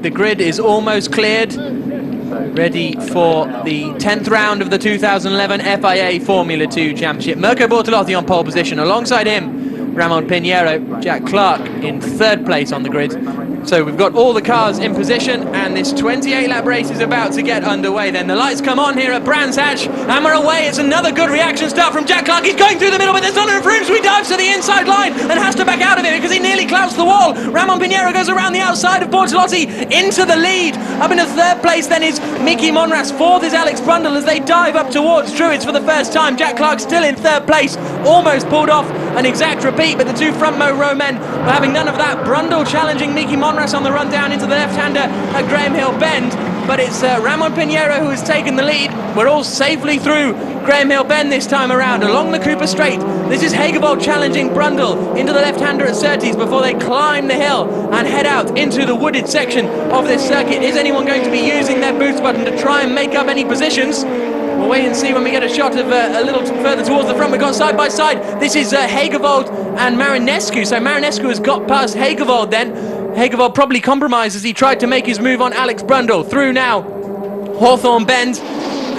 The grid is almost cleared, ready for the 10th round of the 2011 FIA Formula 2 Championship. Mirko Bortolotti on pole position. Alongside him, Ramon Pinheiro, Jack Clark in 3rd place on the grid. So we've got all the cars in position, and this 28-lap race is about to get underway. Then the lights come on here at Brands Hatch, and we're away. It's another good reaction start from Jack Clark. He's going through the middle, but there's not enough room, so he dives to the inside line and has to back out of it because he nearly clouts the wall. Ramon Pinheiro goes around the outside of Bortolotti into the lead. Up into 3rd place then is Miki Monras. 4th is Alex Brundle as they dive up towards Druids for the first time. Jack Clark still in 3rd place, almost pulled off an exact repeat, but the two front row men were having none of that. Brundle challenging Miki Monras on the run down into the left-hander at Graham Hill Bend, but it's Ramon Pinheiro who has taken the lead. We're all safely through Graham Hill Bend this time around, along the Cooper Straight. This is Hagevold challenging Brundle into the left-hander at Surtees before they climb the hill and head out into the wooded section of this circuit. Is anyone going to be using their boost button to try and make up any positions? We'll wait and see when we get a shot of a little further towards the front. We've got side by side. This is Hagevold and Marinescu. So Marinescu has got past Hagevold then. Hagevold probably compromised as he tried to make his move on Alex Brundle. Through now Hawthorne Bend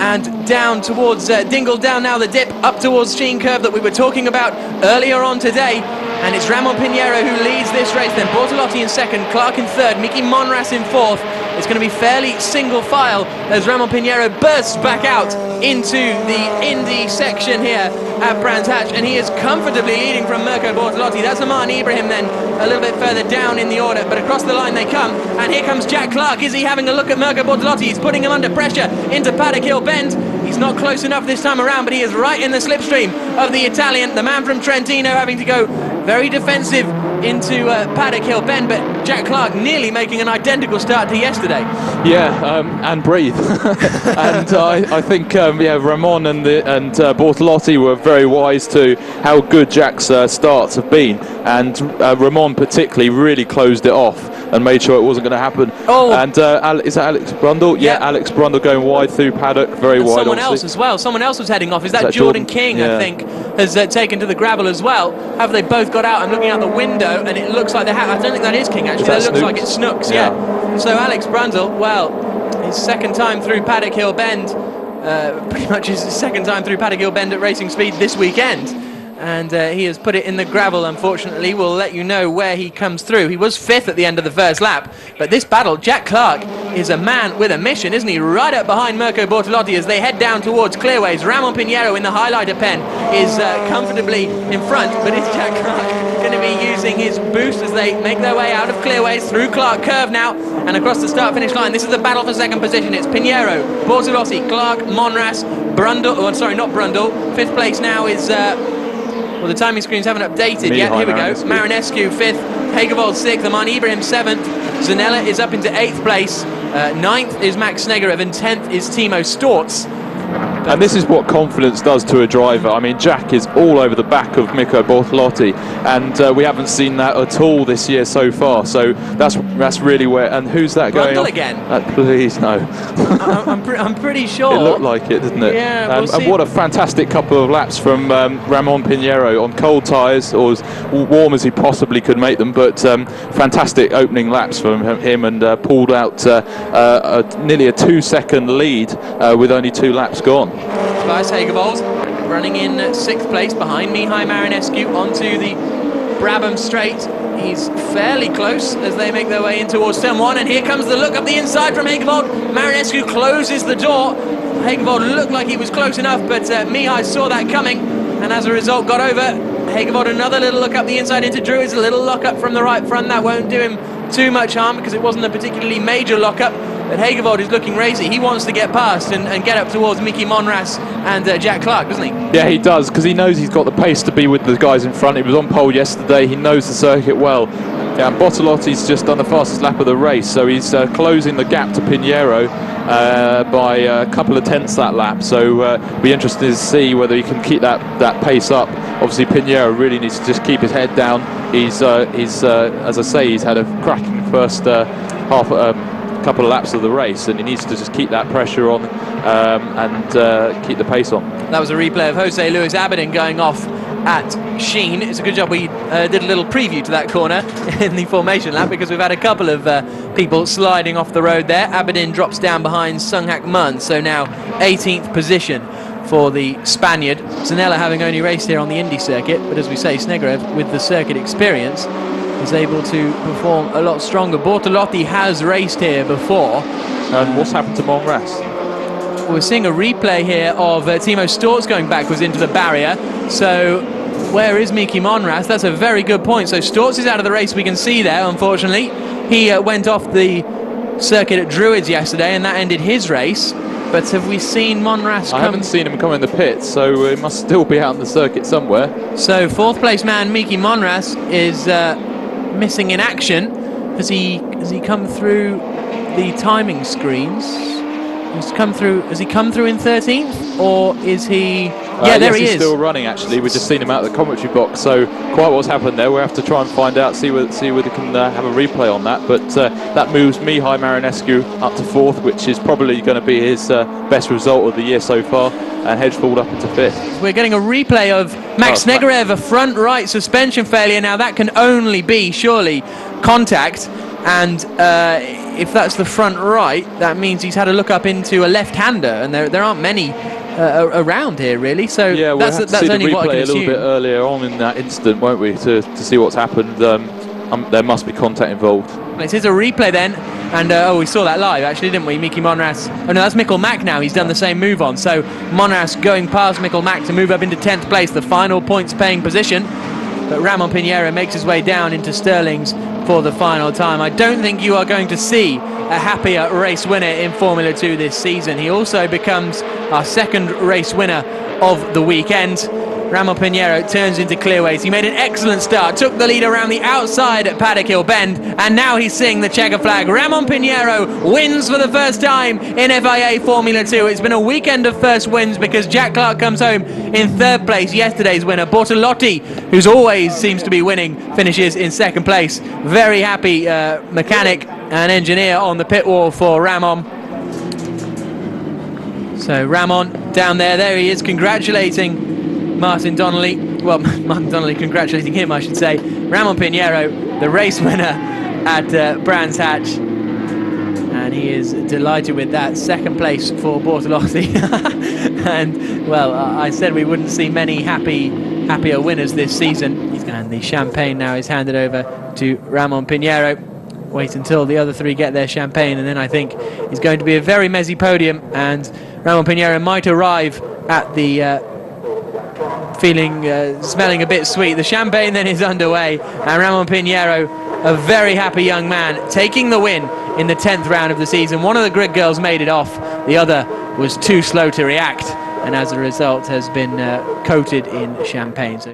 and down towards Dingle, down now the dip up towards Sheen Curve that we were talking about earlier on today. And it's Ramon Pinheiro who leads this race, then Bortolotti in 2nd, Clark in 3rd, Miki Monras in 4th. It's going to be fairly single file as Ramon Pinheiro bursts back out into the Indy section here at Brands Hatch, and he is comfortably leading from Mirko Bortolotti. That's Aman Ibrahim then a little bit further down in the order, but across the line they come, and here comes Jack Clark. Is he having a look at Mirko Bortolotti? He's putting him under pressure into Paddock Hill Bend. He's not close enough this time around, but he is right in the slipstream of the Italian, the man from Trentino, having to go very defensive into Paddock Hill Bend, but Jack Clark nearly making an identical start to yesterday. Yeah, and breathe. And I think Ramon and Bortolotti were very wise to how good Jack's starts have been, and Ramon particularly really closed it off and made sure it wasn't going to happen. Oh, and is that Alex Brundle? Yeah, Alex Brundle going wide through Paddock, very and wide. Someone else as well. Someone else was heading off. Is that Jordan King? Yeah. I think has taken to the gravel as well. Have they both got out? I'm looking out the window, and it looks like they have. I don't think that is King actually. That looks like it's Snooks. Yeah. So Alex Brundle, well, his 2nd time through Paddock Hill Bend, pretty much his 2nd time through Paddock Hill Bend at racing speed this weekend. And he has put it in the gravel, unfortunately. We'll let you know where he comes through. He was 5th at the end of the 1st lap. But this battle, Jack Clark is a man with a mission, isn't he? Right up behind Mirko Bortolotti as they head down towards Clearways. Ramon Pinheiro in the highlighter pen is comfortably in front. But is Jack Clark going to be using his boost as they make their way out of Clearways through Clark Curve now and across the start-finish line? This is the battle for 2nd position. It's Pinheiro, Bortolotti, Clark, Monras, Brundle. Oh, sorry, not Brundle. 5th place now is... well, the timing screens haven't updated yet. Here we go. Marinescu 5th, Hagevold 6th, Aman Ibrahim 7th. Zanella is up into 8th place. 9th is Max Snegerev, and 10th is Timo Storz. And this is what confidence does to a driver. I mean, Jack is all over the back of Mirko Bortolotti, and we haven't seen that at all this year so far. So that's really where. And who's that going on? again? Please no. I'm pretty sure. It looked like it, didn't it? Yeah. And what a fantastic couple of laps from Ramon Pinheiro on cold tyres, or as warm as he possibly could make them. But fantastic opening laps from him, and pulled out nearly a 2-second lead with only 2 laps gone. Tobias Hagevold running in 6th place behind Mihai Marinescu onto the Brabham Straight. He's fairly close as they make their way in towards turn 1, and here comes the look up the inside from Hagevold. Marinescu closes the door. Hagevold looked like he was close enough, but Mihai saw that coming and as a result got over. Hagevold another little look up the inside into Druids, a little lock up from the right front. That won't do him too much harm because it wasn't a particularly major lock up. But Hagevold is looking racy. He wants to get past and get up towards Miki Monras and Jack Clark, doesn't he? Yeah, he does, because he knows he's got the pace to be with the guys in front. He was on pole yesterday. He knows the circuit well. Yeah, and Bortolotti's just done the fastest lap of the race, so he's closing the gap to Pinheiro by a couple of tenths that lap. So be interested to see whether he can keep that pace up. Obviously, Pinheiro really needs to just keep his head down. He's as I say, he's had a cracking first couple of laps of the race, and he needs to just keep that pressure on and keep the pace on. That was a replay of Jose Luis Abedin going off at Sheen. It's a good job we did a little preview to that corner in the formation lap, because we've had a couple of people sliding off the road there. Aberdeen drops down behind Sunghak Mun, so now 18th position for the Spaniard. Zanella having only raced here on the Indy circuit, but as we say, Snegrev with the circuit experience is able to perform a lot stronger. Bortolotti has raced here before. And what's happened to Monras? We're seeing a replay here of Timo Storz going backwards into the barrier. So where is Miki Monras? That's a very good point. So Storz is out of the race, we can see there, unfortunately. He went off the circuit at Druids yesterday, and that ended his race. But have we seen Monras come? I haven't seen him come in the pits, so he must still be out on the circuit somewhere. So fourth place man Miki Monras is missing in action. Has he come through the timing screens? Has he come through in 13th, or is he? Yeah, there he is. He's still running. Actually, we've just seen him out of the commentary box. So quite what's happened there. We'll have to try and find out, see whether we can have a replay on that. But that moves Mihai Marinescu up to 4th, which is probably going to be his best result of the year so far. And Hedgeford up into 5th. We're getting a replay of Max Snegrev, a front right suspension failure. Now that can only be surely contact, and if that's the front right, that means he's had a look up into a left-hander, and there aren't many around here really. So yeah, we'll have to see the replay a little bit earlier on in that instant, won't we, to see what's happened. There must be contact involved. Here's a replay then, and we saw that live actually, didn't we? Miki Monras. Oh no, that's Mikkel Mack now. He's done the same move on. So Monras going past Mikkel Mack to move up into 10th place, the final points-paying position. But Ramon Pinheiro makes his way down into Stirling's for the final time. I don't think you are going to see a happier race winner in Formula 2 this season. He also becomes our second race winner of the weekend. Ramon Pinheiro turns into clearways. He made an excellent start, took the lead around the outside at Paddock Hill Bend, and now he's seeing the checker flag. Ramon Pinheiro wins for the first time in FIA Formula 2. It's been a weekend of first wins, because Jack Clark comes home in 3rd place, yesterday's winner. Bortolotti, who's always seems to be winning, finishes in 2nd place. Very happy mechanic and engineer on the pit wall for Ramon. So Ramon down there he is, congratulating Martin Donnelly. Well, Martin Donnelly congratulating him, I should say. Ramon Pinheiro, the race winner at Brands Hatch. And he is delighted with that. 2nd place for Bortolotti. And, well, I said we wouldn't see many happier winners this season. And the champagne now is handed over to Ramon Pinheiro. Wait until the other 3 get their champagne, and then I think it's going to be a very messy podium, and Ramon Pinheiro might arrive at the smelling a bit sweet. The champagne then is underway, and Ramon Pinheiro, a very happy young man, taking the win in the 10th round of the season. One of the grid girls made it off, the other was too slow to react, and as a result has been coated in champagne. So